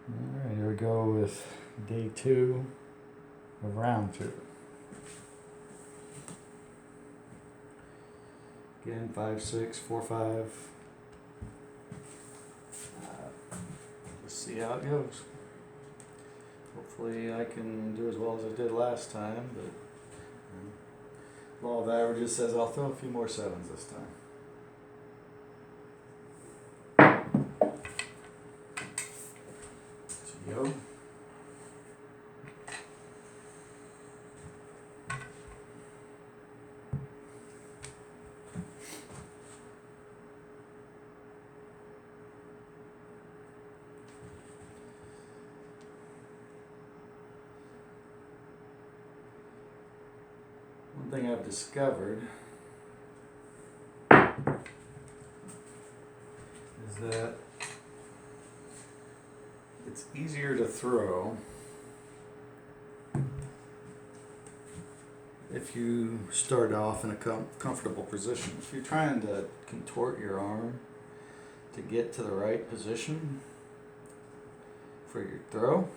Alright, here we go with day 2 of round 2. Again, 5, 6, 4, 5. Let's see how it goes. Hopefully I can do as well as I did last time, but law of averages says I'll throw a few more 7s this time. So go. One thing I've discovered is that it's easier to throw if you start off in a comfortable position. If you're trying to contort your arm to get to the right position for your throw,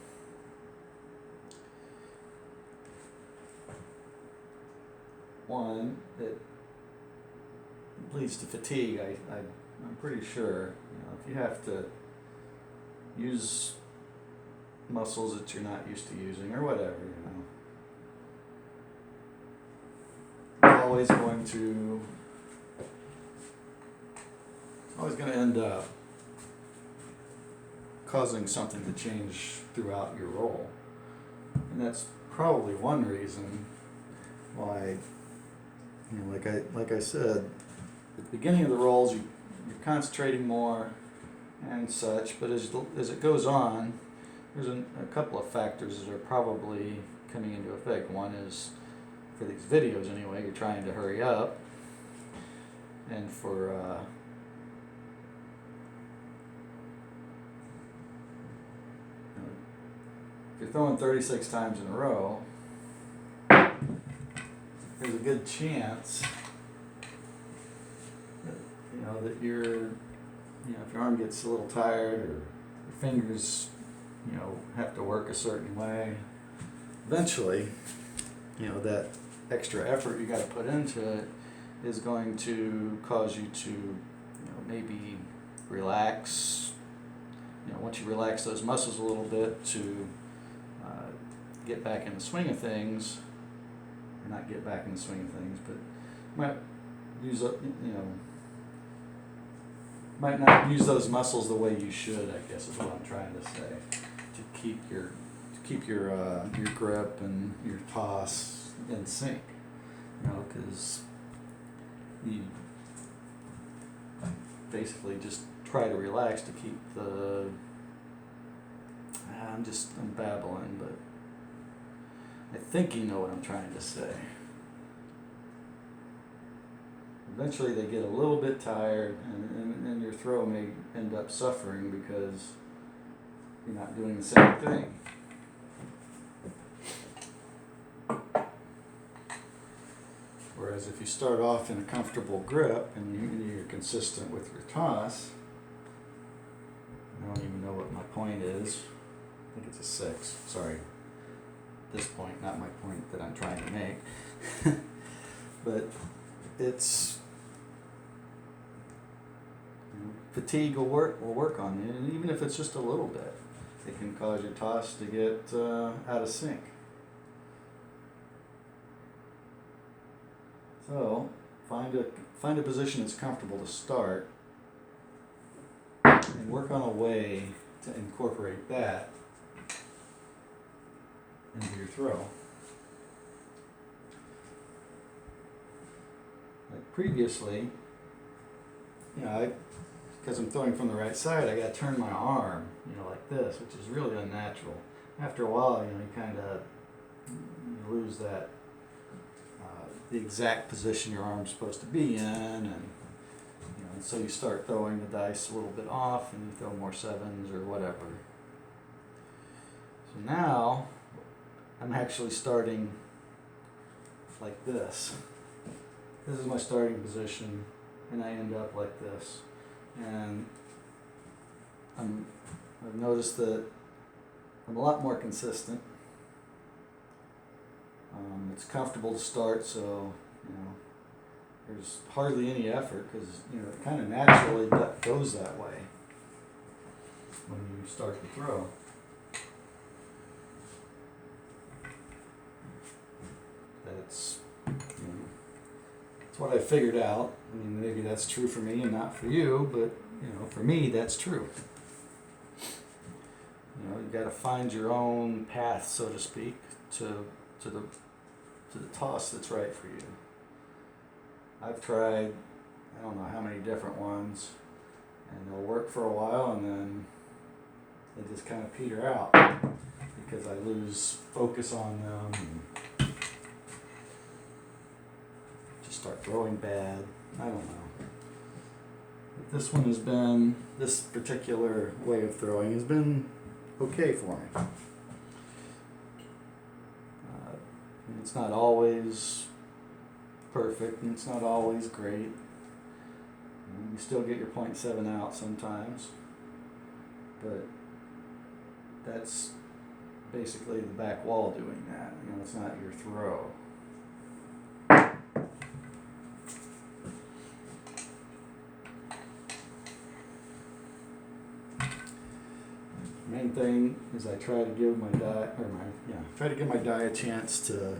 one, it leads to fatigue. I'm pretty sure. If you have to use muscles that you're not used to using or whatever, it's always going to end up causing something to change throughout your roll. And that's probably one reason why, like I said, at the beginning of the rolls, you're concentrating more and such, but as it goes on, there's a couple of factors that are probably coming into effect. One is, for these videos anyway, you're trying to hurry up, and for if you're throwing 36 times in a row, there's a good chance that if your arm gets a little tired or your fingers, have to work a certain way, eventually, that extra effort you got to put into it is going to cause you to, maybe relax. Once you relax those muscles a little bit to get back in the swing of things, or not get back in the swing of things, but might use up, might not use those muscles the way you should, I guess is what I'm trying to say, to keep your grip and your toss in sync. Because you basically just try to relax to keep the. I'm babbling, but I think you know what I'm trying to say. Eventually they get a little bit tired, and your throw may end up suffering because you're not doing the same thing. Whereas if you start off in a comfortable grip and you're consistent with your toss, I don't even know what my point is. I think it's a 6. Sorry. This point, not my point that I'm trying to make. But it's fatigue will work on you, and even if it's just a little bit, it can cause your toss to get out of sync. So find a position that's comfortable to start, and work on a way to incorporate that into your throw. Like previously, because I'm throwing from the right side, I got to turn my arm, like this, which is really unnatural. After a while, you kind of lose that the exact position your arm's supposed to be in, and so you start throwing the dice a little bit off, and you throw more 7s or whatever. So now I'm actually starting like this. This is my starting position, and I end up like this. And I've noticed that I'm a lot more consistent. It's comfortable to start, so there's hardly any effort because it kind of naturally goes that way when you start to throw. That's that's what I figured out. I mean, maybe that's true for me and not for you, but for me, that's true. You got to find your own path, so to speak, to the toss that's right for you. I've tried, I don't know how many different ones, and they'll work for a while, and then they just kind of peter out because I lose focus on them and just start throwing bad. I don't know. But this particular way of throwing has been okay for me. It's not always perfect, and it's not always great. You still get your .7 out sometimes, but that's basically the back wall doing that. It's not your throw. Main thing is I try to give my die a chance to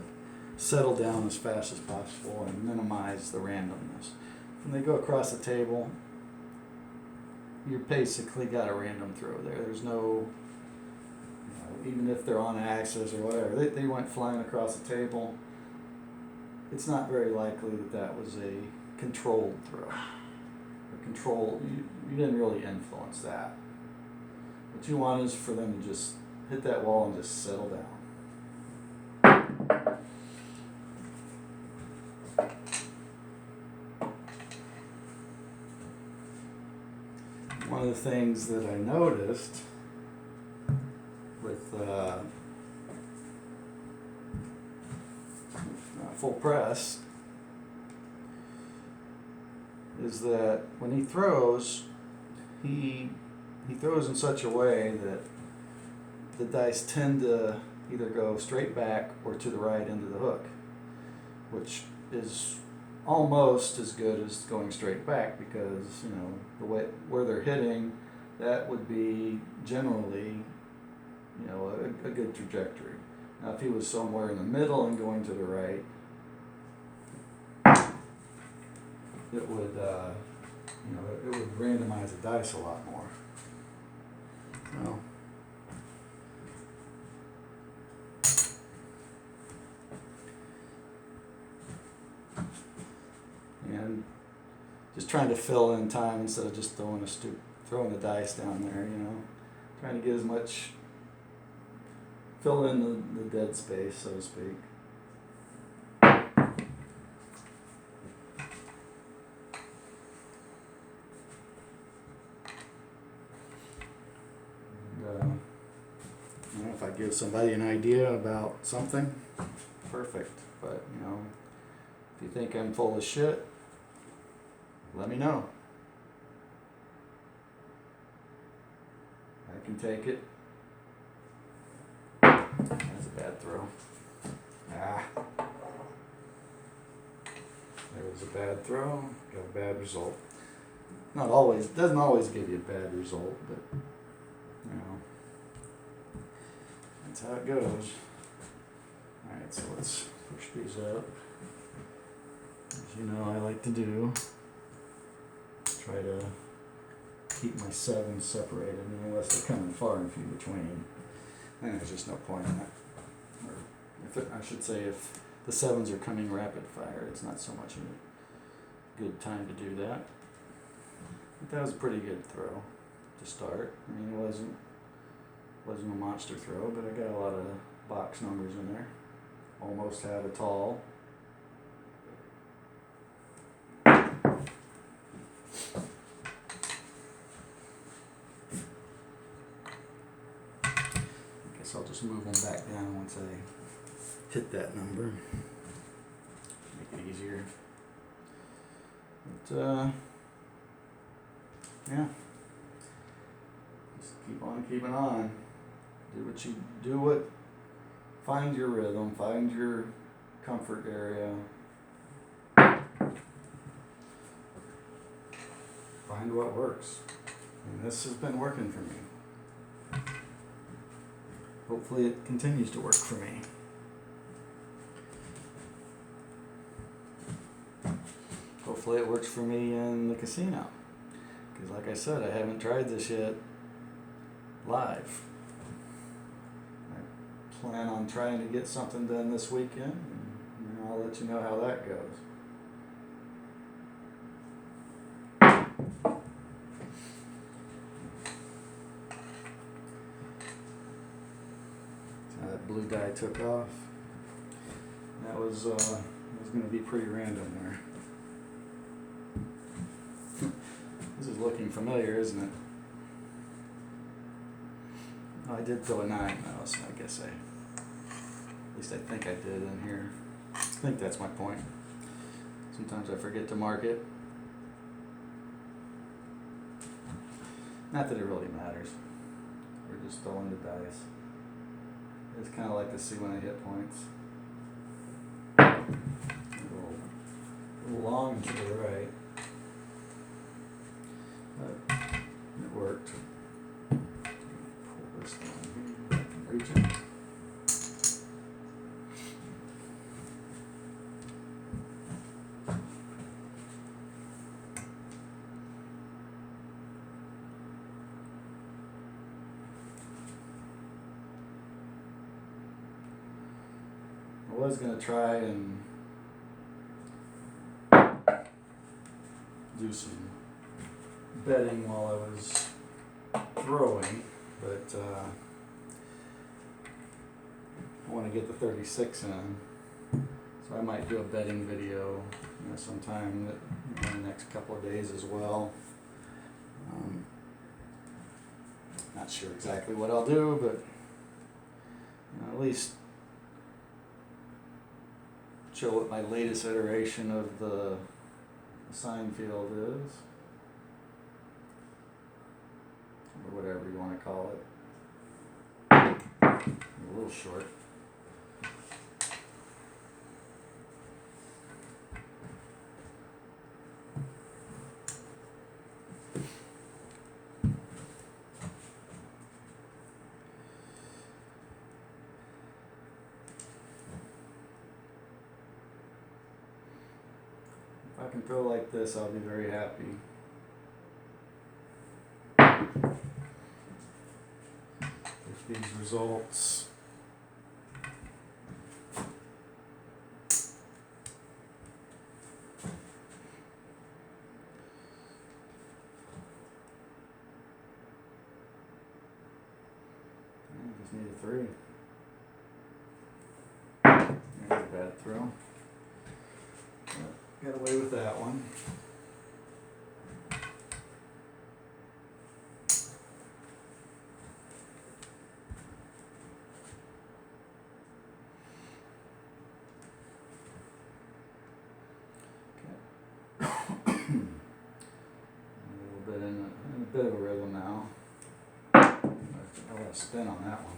settle down as fast as possible and minimize the randomness. When they go across the table, you basically got a random throw there. There's no, even if they're on axis or whatever, they went flying across the table. It's not very likely that was a controlled throw. You didn't really influence that. What you want is for them to just hit that wall and just settle down. One of the things that I noticed with full press is that when he throws, he throws in such a way that the dice tend to either go straight back or to the right into the hook, which is almost as good as going straight back because the way where they're hitting, that would be generally a good trajectory. Now if he was somewhere in the middle and going to the right, it would it would randomize the dice a lot more. Well, and just trying to fill in time instead of just throwing the dice down there, trying to get as much, fill in the dead space, so to speak. If I give somebody an idea about something, perfect. But if you think I'm full of shit, let me know. I can take it. That's a bad throw. There was a bad throw. Got a bad result. Not always. Doesn't always give you a bad result, but that's how it goes. Alright, so let's push these up. As you know, I like to do. Try to keep my sevens separated, unless they're coming far and few between. Then there's just no point in that. Or I should say, if the sevens are coming rapid fire, it's not so much a good time to do that. But that was a pretty good throw to start. I mean, it wasn't a monster throw, but I got a lot of box numbers in there. Almost had a tall. Guess I'll just move them back down once I hit that number. Make it easier. But yeah. Just keep on keeping on. find your rhythm, find your comfort area. Find what works. And this has been working for me. Hopefully it continues to work for me. Hopefully it works for me in the casino. Because like I said, I haven't tried this yet live. I plan on trying to get something done this weekend, and I'll let you know how that goes. So that blue dye took off. That was going to be pretty random there. This is looking familiar, isn't it? Oh, I did throw a 9 though, so I guess at least I think I did in here. I think that's my point. Sometimes I forget to mark it. Not that it really matters. We're just throwing the dice. I just kind of like to see when I hit points. A little long to the right. But it worked. Pull this down here. I can reach it. I was going to try and do some betting while I was throwing, but I want to get the 36 in, so I might do a betting video sometime in the next couple of days as well. Not sure exactly what I'll do, but at least show what my latest iteration of the sign field is, or whatever you want to call it. A little short. If I can throw like this, I'll be very happy. With these results. I just need a 3. There's a bad throw. Got away with that one. Okay. A little bit in a bit of a rhythm now. I want to spin on that one.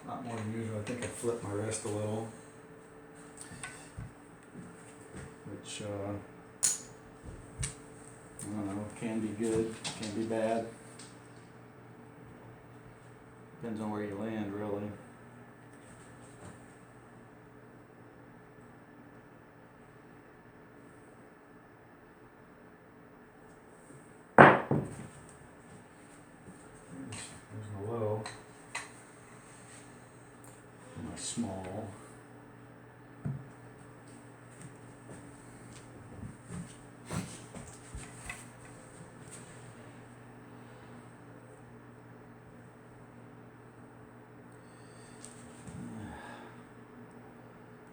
Not more than usual. I think I flipped my wrist a little. Which, I don't know, can be good, can be bad. Depends on where you land, really. There's my low. And my small.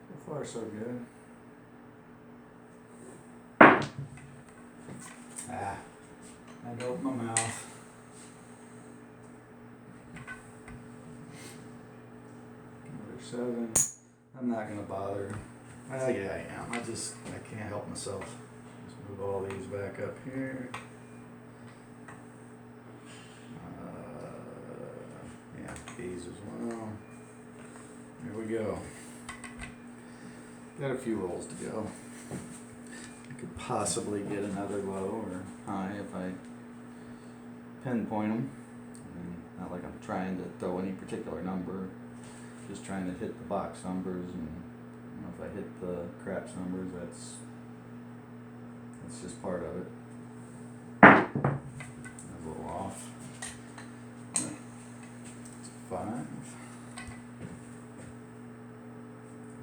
So far, so good. I had to open my mouth. Another 7. I'm not gonna bother. Yeah, I am. I can't help myself. Just move all these back up here. Yeah, these as well. Here we go. Got a few rolls to go. I could possibly get another low or high if I pinpoint them. Not like I'm trying to throw any particular number, just trying to hit the box numbers, and if I hit the craps numbers, that's just part of it. A little off. Right. It's 5.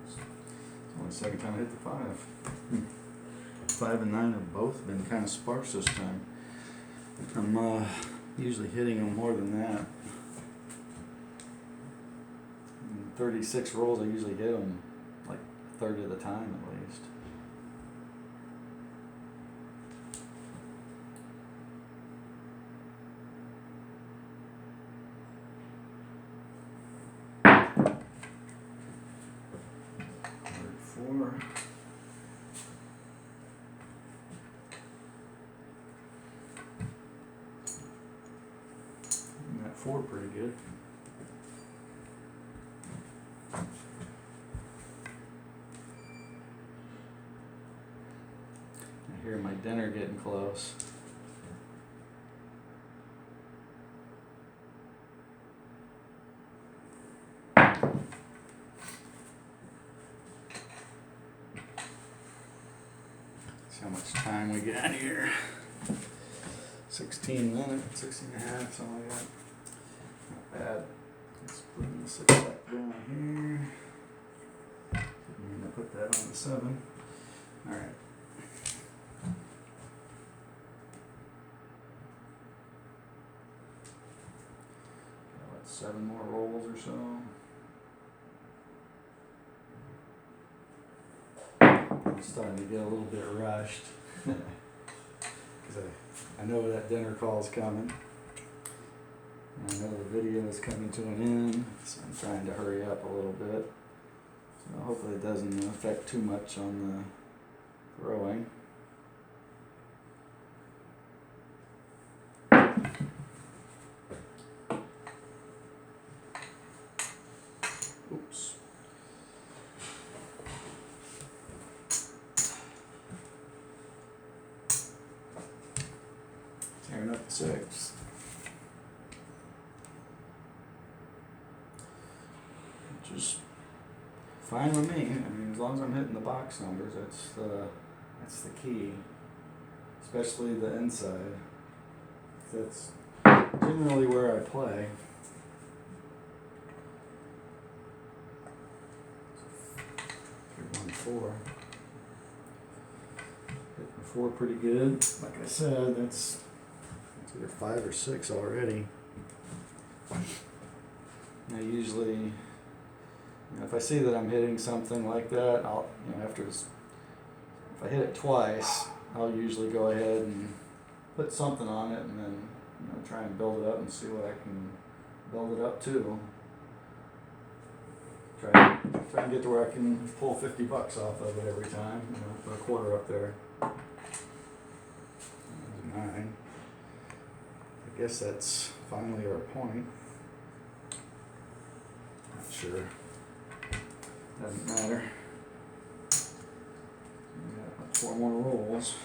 It's only the second time I hit the 5. 5 and 9 have both been kind of sparse this time. I'm usually hitting them more than that. In 36 rolls, I usually hit them like a third of the time at least. Four. And that 4 pretty good. I hear my dinner getting close. See how much time we got here. 16 minutes, 16 and a half, something like that. Not bad. Let's put the 6 back down here. I'm going to put that on the 7. Alright. Got 7 more rolls or so. I'm starting to get a little bit rushed. Because I know that dinner call's coming. And I know the video is coming to an end, so I'm trying to hurry up a little bit. So hopefully it doesn't affect too much on the throwing. Oops. Tearing up the 6. Which is fine with me. I mean, as long as I'm hitting the box numbers, that's the key. Especially the inside. That's generally where I play. 3-1-4. Hitting 4 pretty good. Like I said, that's either 5 or 6 already. I usually, if I see that I'm hitting something like that, I'll, if I hit it twice, I'll usually go ahead and put something on it, and then try and build it up and see what I can build it up to. Try and get to where I can pull $50 off of it every time. Put a quarter up there. 9. I guess that's finally our point. Not sure. Doesn't matter. We got 4 more rolls.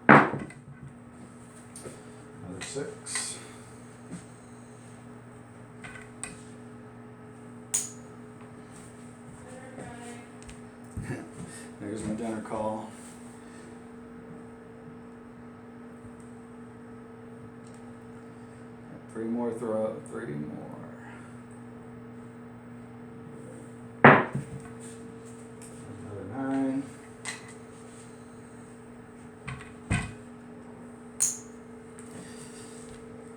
Another 6. There's my dinner call. Got 3 more 3 more. Another 9.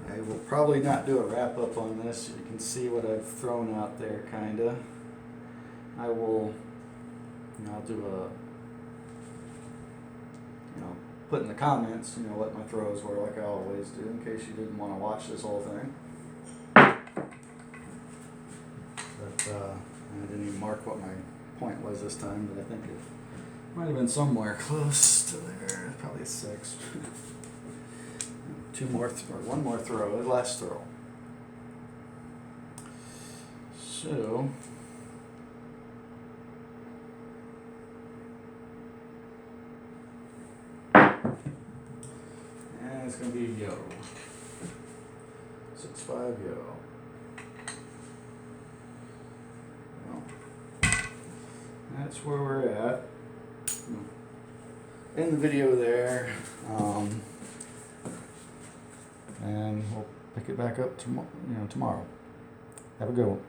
I will probably not do a wrap up on this. You can see what I've thrown out there, kinda. I will. I'll do put in the comments, what my throws were, like I always do, in case you didn't want to watch this whole thing. But, I didn't even mark what my point was this time, but I think it might have been somewhere close to there. Probably a 6. One more throw, last throw. So, and it's going to be yo. 6-5 yo. Well, that's where we're at in the video there. And we'll pick it back up tomorrow. Have a good one.